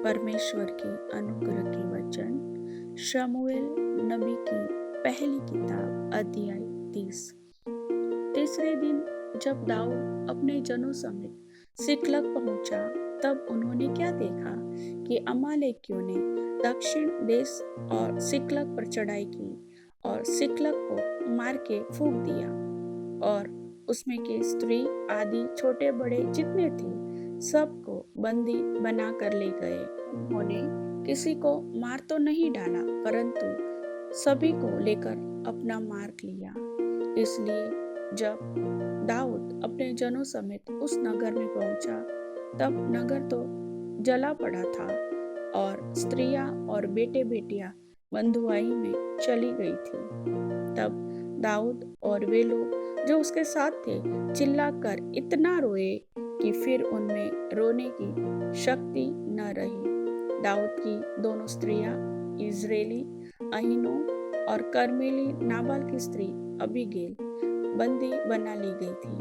परमेश्वर के अनुग्रह के वचन शमूएल नबी की पहली किताब अध्याय 30। तीसरे दिन जब दाऊद अपने जनों समेत सिकलग पहुंचा, तब उन्होंने क्या देखा कि अमालेकियों ने दक्षिण देश और सिकलग पर चढ़ाई की और सिकलग को मार के फूंक दिया और उसमें के स्त्री आदि छोटे बड़े जितने थे सबको बंदी बना कर ले गए। उन्होंने किसी को मार तो नहीं डाला, परंतु सभी को लेकर अपना मार्ग लिया। इसलिए जब दाऊद अपने जनों समेत उस नगर में पहुंचा, तब नगर तो जला पड़ा था और स्त्रियां और बेटे बेटियां बंधुआई में चली गई थी। तब दाऊद और वे लोग जो उसके साथ थे चिल्लाकर इतना रोए कि फिर उनमें रोने की शक्ति न रही। दाऊद की दोनों स्त्रियां इज़राइली अहीनोम और कर्मेली नाबाल की स्त्री अबीगैल बंदी बना ली गई थी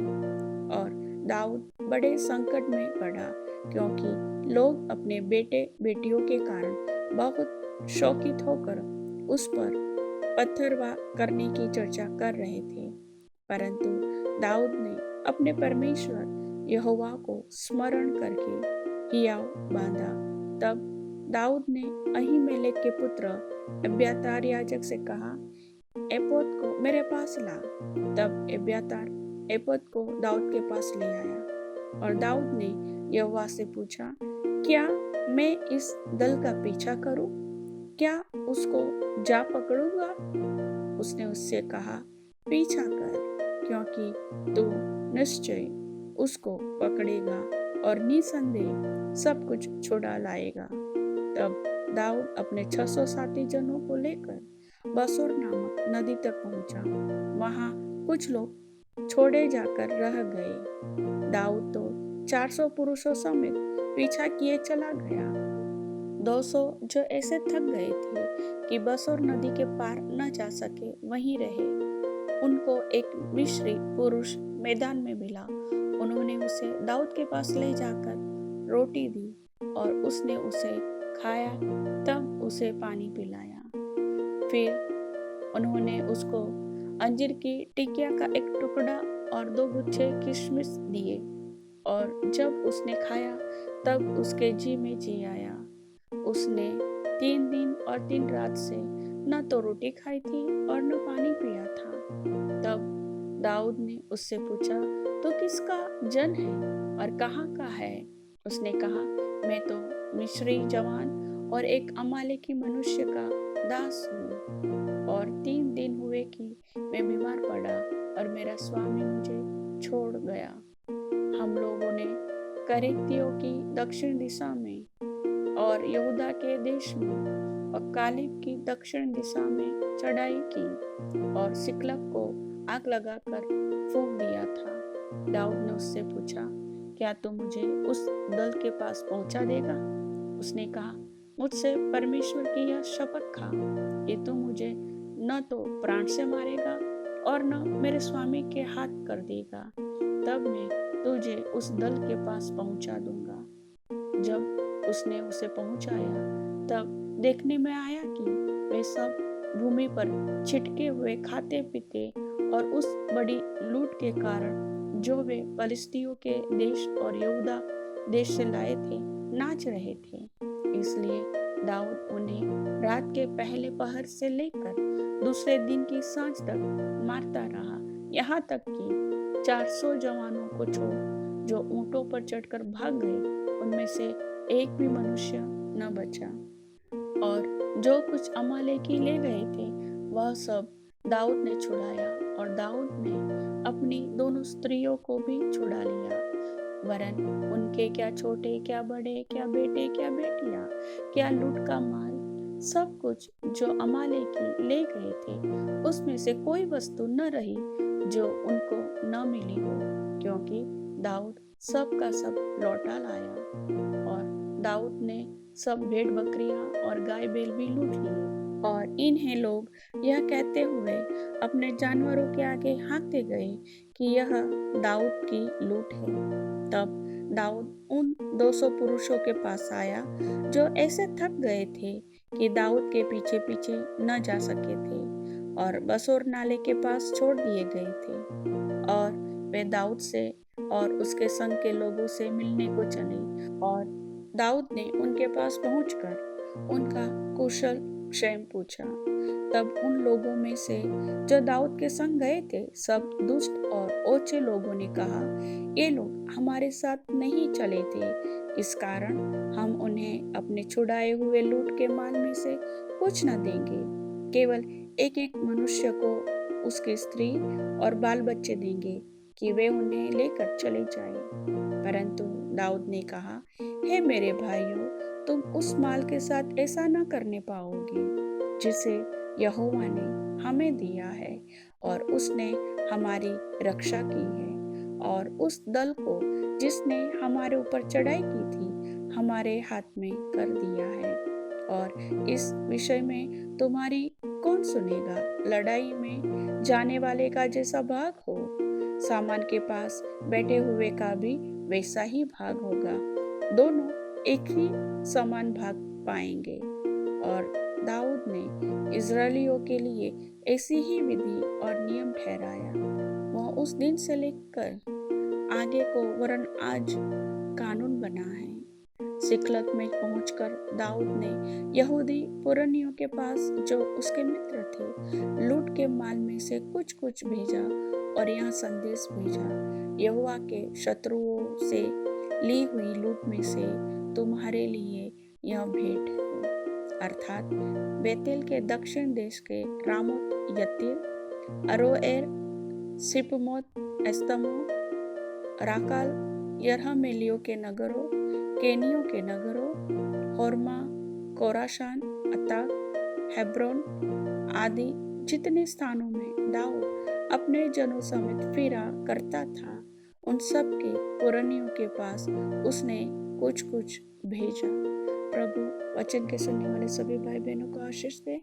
और दाऊद बड़े संकट में पड़ा, क्योंकि लोग अपने बेटे बेटियों के कारण बहुत शोकित होकर उस पर पत्थरवाह करने की चर्चा कर रहे थे। परंतु दाऊद ने अपने परमेश्वर यहोवा को स्मरण करके हियाव बांधा। तब दाऊद ने अहीमेलेक के पुत्र एब्यातार याजक से कहा, एपोद को मेरे पास ला। तब एब्यातार एपोद को दाऊद के पास ले आया और दाऊद ने यहोवा से पूछा, क्या मैं इस दल का पीछा करूं? क्या उसको जा पकड़ूंगा? उसने उससे कहा, पीछा कर, क्योंकि तू निश्चय उसको पकड़ेगा और निसंदेह सब कुछ छुड़ा लाएगा। तब दाऊद अपने 600 साथी जनों को लेकर बसोर नामक नदी तक पहुंचा। वहां कुछ लोग छोड़े जाकर रह गए। दाऊद तो 400 पुरुषों समेत पीछा किए चला गया। 200 जो ऐसे थक गए थे कि बसोर नदी के पार न जा सके वहीं रहे। उनको एक मिस्री पुरुष मैदान में मिला। उन्होंने उसे दाऊद के पास ले जाकर रोटी दी और उसने उसे खाया, तब उसे पानी पिलाया। फिर उन्होंने उसको अंजीर की टिकिया का एक टुकड़ा और 2 गुच्छे किशमिश दिए और जब उसने खाया तब उसके जी में जी आया। उसने 3 दिन और 3 रात से न तो रोटी खाई थी और न पानी पिया था। तब दाऊद ने उससे पूछा, तो किसका जन है और कहाँ का है? उसने कहा, मैं तो मिस्री जवान और एक अमालेकी मनुष्य का दास हूँ और 3 दिन हुए कि मैं बीमार पड़ा और मेरा स्वामी मुझे छोड़ गया। हम लोगों ने करेतियों की दक्षिण दिशा में और यहूदा के देश में और कालेब की दक्षिण दिशा में चढ़ाई की और सिकलग को आग लगाकर फूंक दिया था। दाऊद ने उससे पूछा, क्या तू मुझे उस दल के पास पहुंचा देगा? उसने कहा, मुझसे परमेश्वर की यह शपथ खा कि तू मुझे न तो प्राण से मारेगा और न मेरे स्वामी के हाथ कर देगा, तब मैं तुझे उस दल के पास पहुंचा दूंगा। जब उसने उसे पहुंचाया, तब देखने में आया कि वे सब भूमि पर छिटके हुए खाते पीते और उस बड़ी लूट के कारण जो वे पलिश्तियों के देश और यहूदा देश से लाए थे नाच रहे थे। इसलिए दाऊद उन्हें रात के पहले पहर से लेकर दूसरे दिन की सांझ तक मारता रहा, यहाँ तक कि 400 जवानों को छोड़ जो ऊंटों पर चढ़कर भाग गए, उनमें से एक भी मनुष्य न बचा। और जो कुछ अमालेकी ले गए थे वह सब दाऊद ने छुड़ाया और दाऊद ने अपनी दोनों स्त्रियों को भी छुड़ा लिया। वरन उनके क्या छोटे क्या बड़े, क्या बेटे क्या बेटियां, क्या लूट का माल, सब कुछ जो अमालेकी ले गए थे उसमें से कोई वस्तु न रही जो उनको न मिली हो, क्योंकि दाऊद सब का सब लौटा लाया। और दाऊद ने सब भेड़ बकरियां और गाय बैल भी लूट लिए। और इन्हें लोग यह कहते हुए अपने जानवरों के आगे हाँकते गए कि यह दाऊद की लूट है। तब दाऊद उन 200 पुरुषों के पास आया जो ऐसे थक गए थे कि दाऊद के पीछे पीछे न जा सके थे और बसोर नाले के पास छोड़ दिए गए थे। और वे दाऊद से और उसके संग के लोगों से मिलने को चले और दाऊद ने उनके पास पहुंचकर उनका कुशल क्षेम पूछा। तब उन लोगों में से जो दाऊद के संग गए थे सब दुष्ट और ओछे लोगों ने कहा, ये लोग हमारे साथ नहीं चले थे, इस कारण हम उन्हें अपने छुड़ाए हुए लूट के माल में से कुछ न देंगे, केवल एक एक मनुष्य को उसकी स्त्री और बाल बच्चे देंगे कि वे उन्हें लेकर चले जाएं। परंतु दाऊद ने कहा, हे मेरे भाइयों, तुम उस माल के साथ ऐसा न करने पाओगे जिसे यहोवा ने हमें दिया है और उसने हमारी रक्षा की है और उस दल को जिसने हमारे ऊपर चढ़ाई की थी हमारे हाथ में कर दिया है। और इस विषय में तुम्हारी कौन सुनेगा? लड़ाई में जाने वाले का जैसा भाग हो, सामान के पास बैठे हुए का भी वैसा ही भाग होगा, दोनों एक ही समान भाग पाएंगे। और दाऊद ने इज़राइलियों के लिए ऐसी ही विधि और नियम ठहराया। वह उस दिन से लेकर आगे को वरन आज कानून बना है। सिकलग में पहुंचकर दाऊद ने यहूदी पुरनियों के पास जो उसके मित्र थे लूट के माल में से कुछ कुछ भेजा और यह संदेश भेजा, यहोवा के शत्रुओं से ली हुई लूट में से तुम्हारे लिए यह भेंट है, अर्थात बेतेल के दक्षिण देश के रामोत यत्तीर, अरोएर, सिपमोत एस्तमो, राकाल, यरहमेलियों के नगरों, केनियों के नगरों, होर्मा, कोराशान, अताक, हेब्रोन आदि जितने स्थानों में दाऊद अपने जनों समेत फिरा करता था, उन सब के पुरनियों के पास उसने कुछ कुछ भेजा। प्रभु वचन के सुनने वाले सभी भाई बहनों को आशीष दे।